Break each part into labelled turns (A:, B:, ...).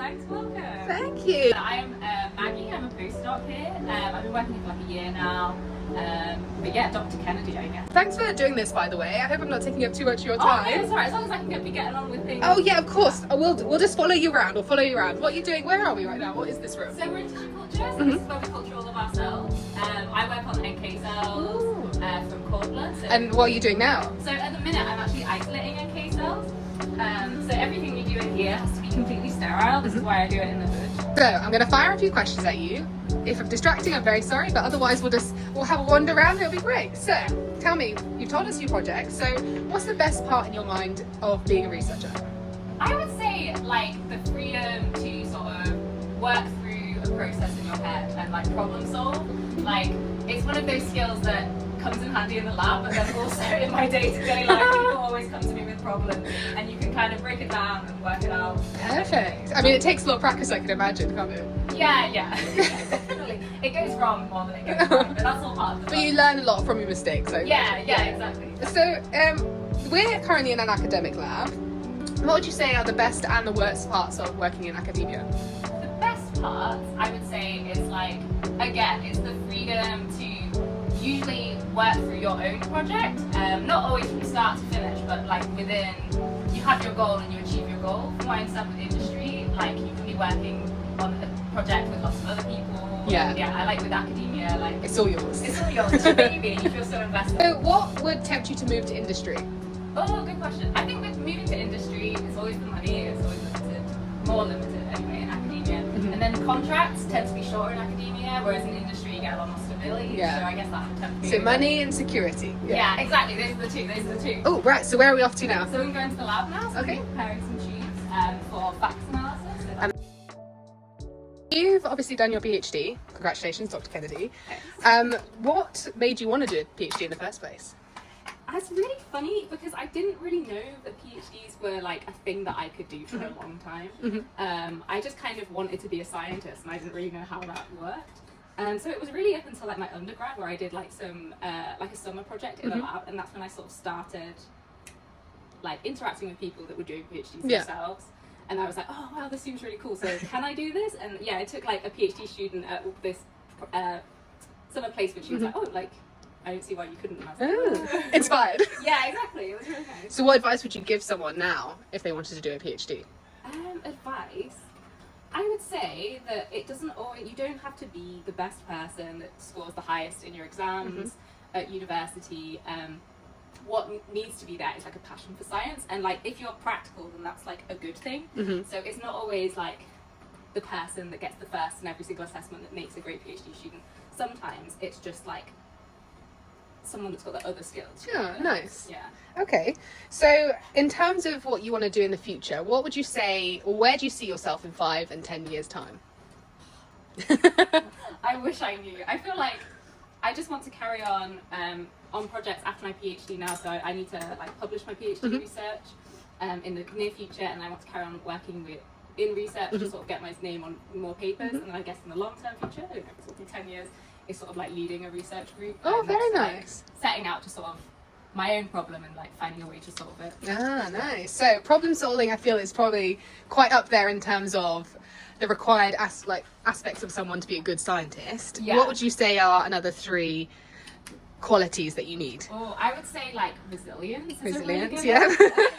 A: Thanks, welcome.
B: Thank you.
A: I'm Maggie, I'm a postdoc here. I've been working here for like a year now. But yeah, Dr. Kennedy, I guess.
B: Thanks for doing this, by the way. I hope I'm not taking up too much of your time.
A: Oh, no, sorry, as long as I can be getting on with things.
B: Oh yeah, of course. We'll just follow you around. We'll follow you around. What are you doing? Where are we right now? What is this room?
A: So we're in tissue culture, so this is where we culture all of our cells. I work on NK cells from cord blood. So
B: And what are you doing now?
A: So at the minute, I'm actually isolating NK cells. So everything we do in here has to be completely sterile. This is why I do it in the hood.
B: So I'm going to fire a few questions at you. If I'm distracting, I'm very sorry, but otherwise we'll have a wander around. It'll be great. So tell me, you've told us your project. So what's the best part in your mind of being a researcher?
A: I would say like the freedom to sort of work through a process in your head and like problem solve. Like it's one of those skills that comes in handy in the lab, but then also in my day-to-day life, people always come to me with problems, and you can kind of break it down and work it out.
B: Perfect. I mean, it takes a lot of practice, I can imagine, can't it?
A: Yeah, definitely. It goes wrong more than it goes right, but that's all part of the
B: But you learn a lot from your mistakes. So
A: yeah, exactly.
B: So we're currently in an academic lab. What would you say are the best and the worst parts of working in academia?
A: The best part, I would say, is like, again, it's the freedom to usually work through your own project, not always from start to finish, but like within, you have your goal and you achieve your goal. From what I understand with industry, like you can be working on a project with lots of other people.
B: Yeah.
A: I like with academia, like
B: It's all yours.
A: it's all yours, it's your baby, and you feel so invested.
B: So what would tempt you to move to industry?
A: Oh, good question. I think with moving to industry, it's always the money, it's always limited, more limited anyway in academia. And then contracts tend to be shorter in academia, whereas in industry you get a lot more stability.
B: Yeah.
A: So I guess that would tempt me.
B: So money and security.
A: Yeah, exactly. Those are the two.
B: Oh, right. So where are we off to now?
A: So we can go into the lab now. So
B: Okay.
A: we're preparing some tubes for facts analysis. So that's
B: You've obviously done your PhD. Congratulations, Dr. Kennedy. What made you want to do a PhD in the first place?
A: It's really funny because I didn't really know that PhDs were like a thing that I could do for a long time. I just kind of wanted to be a scientist and I didn't really know how that worked. So it was really up until like my undergrad where I did like some like a summer project in a lab, and that's when I sort of started like interacting with people that were doing PhDs themselves. And I was like, oh wow, this seems really cool. So can I do this? And yeah, I took like a PhD student at this summer place, which she was like, oh, like I don't see why you couldn't. And I was like, oh.
B: Inspired.
A: Yeah, exactly. It was really nice.
B: So what advice would you give someone now if they wanted to do a PhD?
A: Advice. I would say that it doesn't always, you don't have to be the best person that scores the highest in your exams at university. What needs to be there is like a passion for science, and like if you're practical, then that's like a good thing. So it's not always like the person that gets the first in every single assessment that makes a great PhD student. Sometimes it's just like someone that's got the other skills.
B: Yeah, nice.
A: Yeah.
B: Okay. So in terms of what you want to do in the future, what would you say, or where do you see yourself in 5 and 10 years' time?
A: I wish I knew. I feel like I just want to carry on projects after my PhD now, so I need to like publish my PhD research in the near future, and I want to carry on working in research to sort of get my name on more papers, and then I guess in the long-term future, I don't know, it's sort of 10 years, is sort of like leading a research group.
B: Oh,
A: and
B: very
A: like,
B: nice.
A: setting out to solve my own problem and like finding a way to solve it.
B: Ah, nice. So problem solving, I feel, is probably quite up there in terms of the required aspects of someone to be a good scientist.
A: Yeah.
B: What would you say are another 3 qualities that you need?
A: Oh, I would say like resilience.
B: Resilience,
A: is a
B: yeah.
A: really good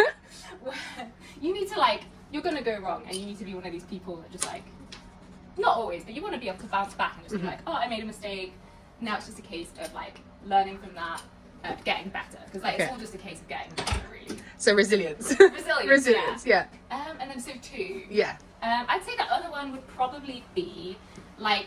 A: one. You need to like, you're gonna go wrong, and you need to be one of these people that just like, not always, but you want to be able to bounce back and just be like, oh, I made a mistake. Now it's just a case of like learning from that, getting better, because like it's all just a case of getting better, really.
B: So resilience.
A: Resilience,
B: yeah.
A: And then so 2.
B: Yeah.
A: I'd say the other one would probably be like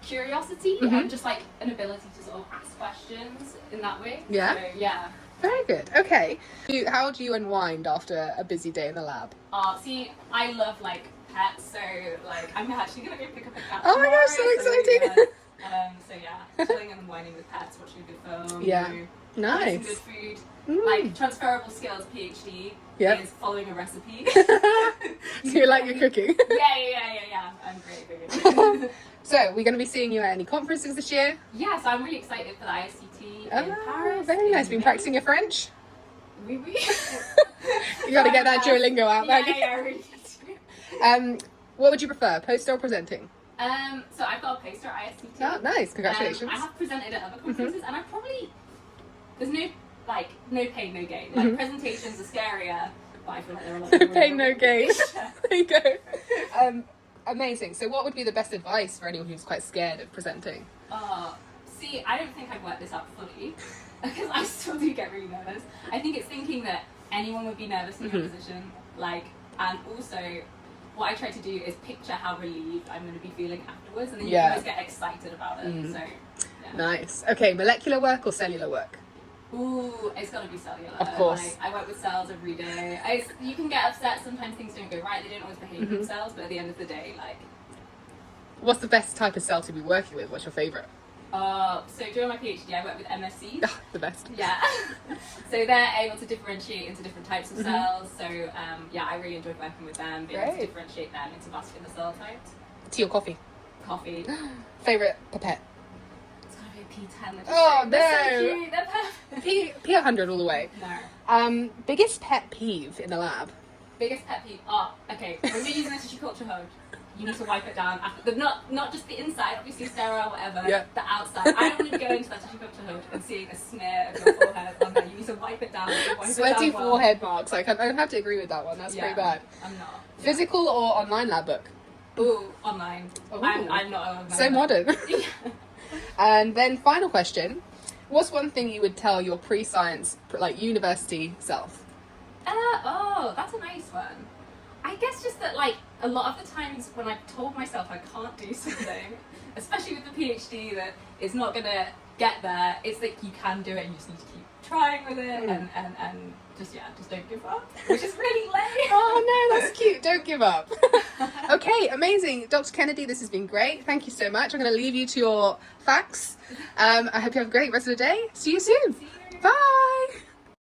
A: curiosity and just like an ability to sort of ask questions in that way.
B: Yeah.
A: So, yeah.
B: Very good. Okay. How do you unwind after a busy day in the lab?
A: See, I love like pets, so like I'm actually gonna go pick up a cat.
B: Oh my
A: tomorrow,
B: gosh, so exciting!
A: So yeah, chilling and unwinding with pets, watching a good film.
B: Yeah.
A: Eating
B: Nice.
A: some good food. Like transferable skills PhD is following a recipe.
B: So you like your cooking?
A: Yeah. I'm great at cooking.
B: So we're going to be seeing you at any conferences this year?
A: Yeah, so I'm really excited for the ISCT in Paris.
B: Very nice. Been practicing your French?
A: Oui, oui.
B: You got to get that Duolingo out, Maggie.
A: Yeah, really.
B: What would you prefer, poster or presenting?
A: So I've got a poster at ISCT.
B: Oh, nice. Congratulations.
A: I have presented at other conferences, and I probably there's no pain, no gain. Like presentations are scarier, but I feel like they're a lot.
B: No pain, no gain. There you go. Amazing. So, what would be the best advice for anyone who's quite scared of presenting?
A: See, I don't think I've worked this out fully because I still do get really nervous. I think it's thinking that anyone would be nervous in your position, and also. What I try to do is picture how relieved I'm going to be feeling afterwards, and then you can always get excited about it. So, yeah.
B: Nice. Okay, molecular work or cellular work?
A: Ooh, it's got to be cellular.
B: Of course.
A: I work with cells every day. You can get upset sometimes things don't go right. They don't always behave themselves, but at the end of the day,
B: What's the best type of cell to be working with? What's your favourite?
A: So during my PhD, I work with MSCs.
B: The best.
A: Yeah. So they're able to differentiate into different types of cells. So I really enjoyed working with them, being able to differentiate them into vascular cell types.
B: Tea or coffee?
A: Coffee.
B: Favourite pipette?
A: It's gotta be a P10.
B: Oh,
A: They're so cute. They're perfect.
B: P100 all the way.
A: No.
B: Biggest pet peeve in the lab?
A: Biggest pet peeve? Okay. When you're using a tissue culture hood, you need to wipe it down after not just the inside, obviously sterile, whatever.
B: Yeah.
A: The outside. I don't want to go into that tissue culture hood and seeing a smear of your forehead on there. You need to wipe it down.
B: Sweaty forehead marks. I have to agree with that one. That's pretty bad.
A: I'm not.
B: Physical or online lab book?
A: Ooh, online.
B: Ooh.
A: I'm not an online.
B: So modern. And then final question: what's one thing you would tell your pre-science, university self?
A: That's a nice one. I guess just that, a lot of the times when I've told myself I can't do something, especially with the PhD, that it's not going to get there, it's that you can do it and you just need to keep trying with it and just don't give up, which is really lame.
B: Oh no, that's cute. Don't give up. Okay, amazing. Dr. Kennedy, this has been great. Thank you so much. I'm going to leave you to your facts. I hope you have a great rest of the day. See you soon.
A: See you.
B: Bye.